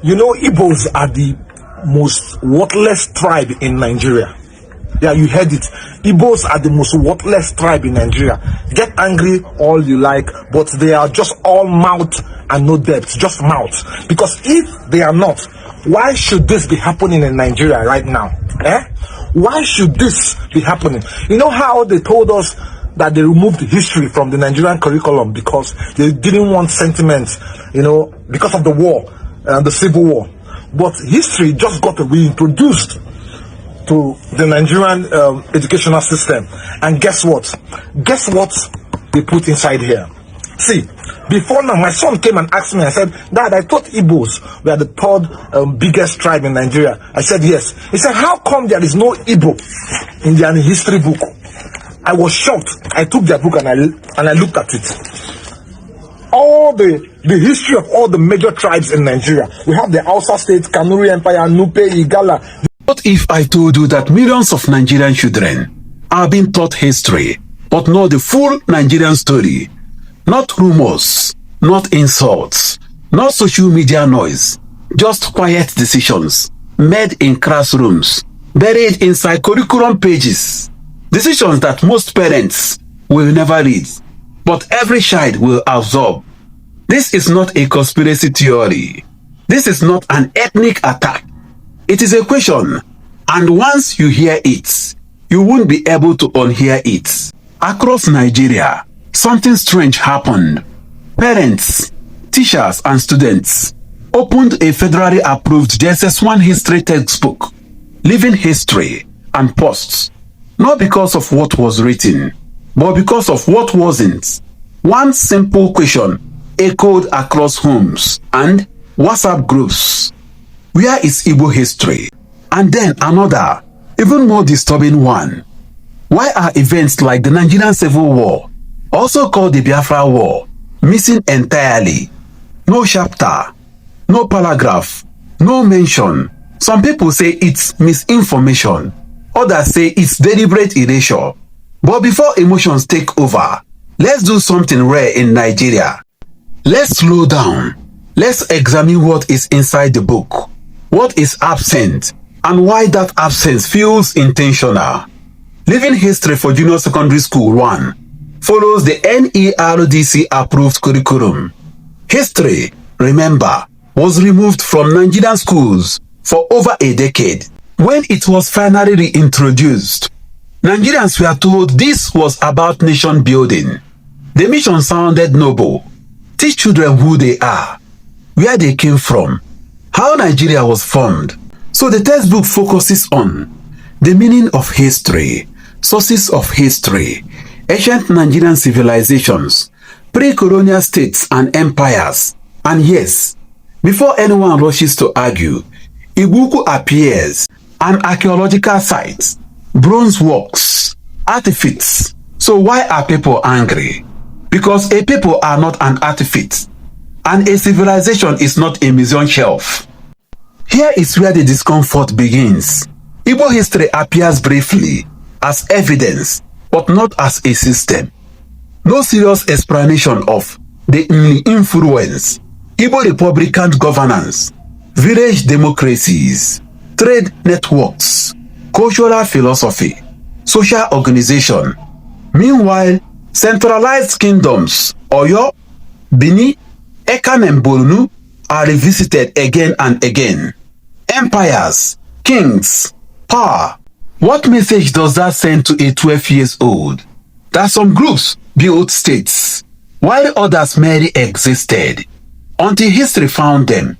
You know, Igbos are the most worthless tribe in Nigeria. Yeah, you heard it. Igbos are the most worthless tribe in Nigeria. Get angry all you like, but they are just all mouth and no depth, just mouth. Because if they are not, why should this be happening in Nigeria right now? Why should this be happening? You know how they told us that they removed history from the Nigerian curriculum because they didn't want sentiment, you know, because of the war, the Civil War. But history just got reintroduced to the Nigerian educational system. And guess what? Guess what they put inside here? See, before now, my son came and asked me, I said, Dad, I thought Igbos were the third biggest tribe in Nigeria. I said, yes. He said, how come there is no Igbo in their history book? I was shocked. I took their book and I looked at it. All the history of all the major tribes in Nigeria. We have the Hausa state, Kanuri Empire, Nupe, Igala. What if I told you that millions of Nigerian children are being taught history, but not the full Nigerian story? Not rumors, not insults, not social media noise, just quiet decisions made in classrooms, buried inside curriculum pages. Decisions that most parents will never read, but every child will absorb. This is not a conspiracy theory. This is not an ethnic attack. It is a question, and once you hear it, you won't be able to unhear it. Across Nigeria, something strange happened. Parents, teachers, and students opened a federally approved JSS1 history textbook, Living History, and posts. Not because of what was written, but because of what wasn't. One simple question echoed across homes and WhatsApp groups. Where is Igbo history? And then another, even more disturbing one. Why are events like the Nigerian Civil War, also called the Biafra War, missing entirely? No chapter, no paragraph, no mention. Some people say it's misinformation. Others say it's deliberate erasure. But before emotions take over, let's do something rare in Nigeria. Let's slow down. Let's examine what is inside the book, what is absent, and why that absence feels intentional. Living History for Junior Secondary School 1 follows the NERDC approved curriculum. History, remember, was removed from Nigerian schools for over a decade. When it was finally reintroduced, Nigerians were told this was about nation building. The mission sounded noble. Teach children who they are, where they came from, how Nigeria was formed. So the textbook focuses on the meaning of history, sources of history, ancient Nigerian civilizations, pre-colonial states and empires. And yes, before anyone rushes to argue, Ibuku appears an archaeological site, bronze works, artifacts. So why are people angry? Because a people are not an artifact, and a civilization is not a museum shelf. Here is where the discomfort begins. Igbo history appears briefly as evidence, but not as a system. No serious explanation of the influence, Igbo republican governance, village democracies, trade networks, cultural philosophy, social organization. Meanwhile, centralized kingdoms, Oyo, Bini, Ekan and Bornu, are revisited again and again. Empires, kings, power. What message does that send to a 12-year-old? That some groups built states, while others merely existed, until history found them.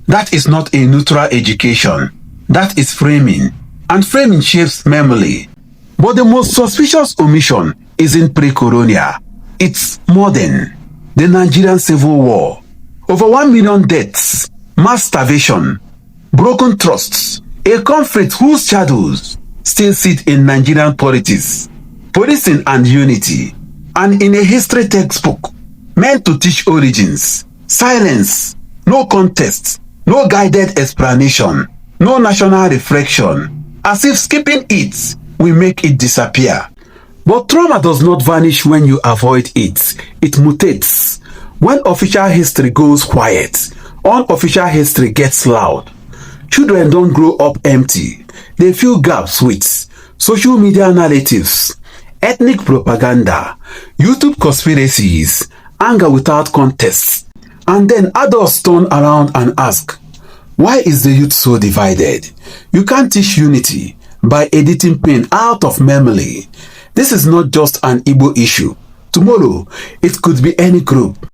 That is not a neutral education. That is framing, and framing shapes memory. But the most suspicious omission isn't pre-colonial. It's modern. The Nigerian Civil War. Over 1 million deaths, mass starvation, broken trusts, a conflict whose shadows still sit in Nigerian politics, policing and unity, and in a history textbook meant to teach origins. Silence, no context, no guided explanation, no national reflection, as if skipping it will make it disappear. But trauma does not vanish when you avoid it. It mutates. When official history goes quiet, unofficial history gets loud. Children don't grow up empty. They fill gaps with social media narratives, ethnic propaganda, YouTube conspiracies, anger without context. And then adults turn around and ask, why is the youth so divided? You can't teach unity by editing pain out of memory. This is not just an Igbo issue. Tomorrow, it could be any group.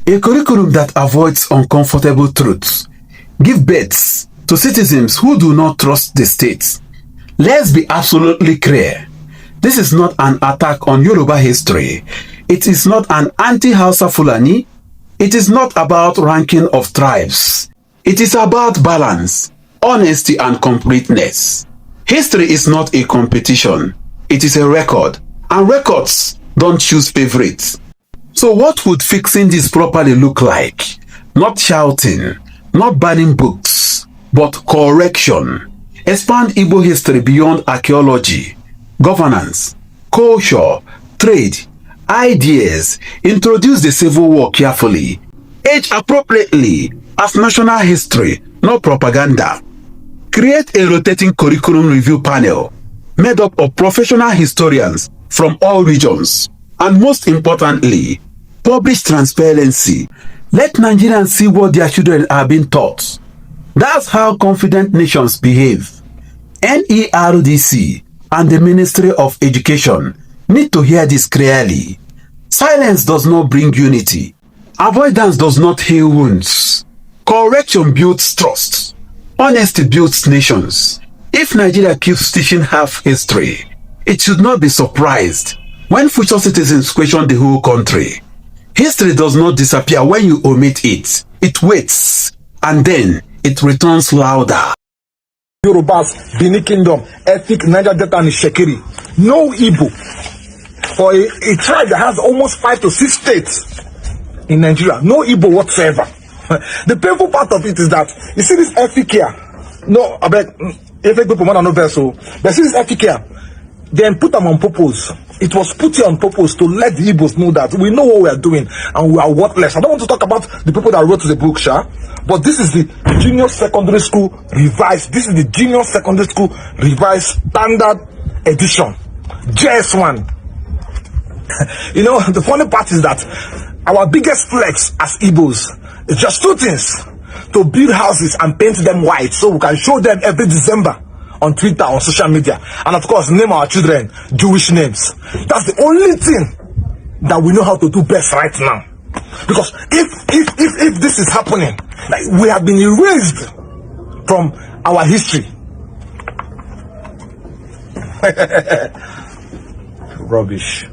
A curriculum that avoids uncomfortable truths. Give birth to citizens who do not trust the state. Let's be absolutely clear. This is not an attack on Yoruba history. It is not an anti-Hausa Fulani. It is not about ranking of tribes. It is about balance, honesty, and completeness. History is not a competition. It is a record. And records don't choose favorites. So what would fixing this properly look like? Not shouting, not banning books, but correction. Expand Igbo history beyond archaeology, governance, culture, trade, ideas. Introduce the Civil War carefully. Age appropriately as national history, not propaganda. Create a rotating curriculum review panel made up of professional historians from all regions. And most importantly, publish transparency. Let Nigerians see what their children are being taught. That's how confident nations behave. NERDC and the Ministry of Education need to hear this clearly. Silence does not bring unity. Avoidance does not heal wounds. Correction builds trust. Honesty builds nations. If Nigeria keeps teaching half history, it should not be surprised when future citizens question the whole country. History does not disappear when you omit it. It waits, and then it returns louder. Yorubas, Benin Kingdom, ethnic Niger Delta and Shekiri. No Igbo. For a tribe that has almost 5 to 6 states in Nigeria. No Igbo whatsoever. The painful part of it is that, you see this ethnic here. No, I bet, ethnic people want to know vessel. But see this ethnic here. Then put them on purpose. It was put here on purpose to let the Igbos know that we know what we are doing and we are worthless. I don't want to talk about the people that wrote the book, Sha, but this is the junior secondary school revised. This is the junior secondary school revised standard edition, JS1. You know, the funny part is that our biggest flex as Igbos is just 2 things: to build houses and paint them white so we can show them every December on Twitter, on social media, and of course name our children Jewish names. That's the only thing that we know how to do best right now. Because if this is happening, like, we have been erased from our history. Rubbish.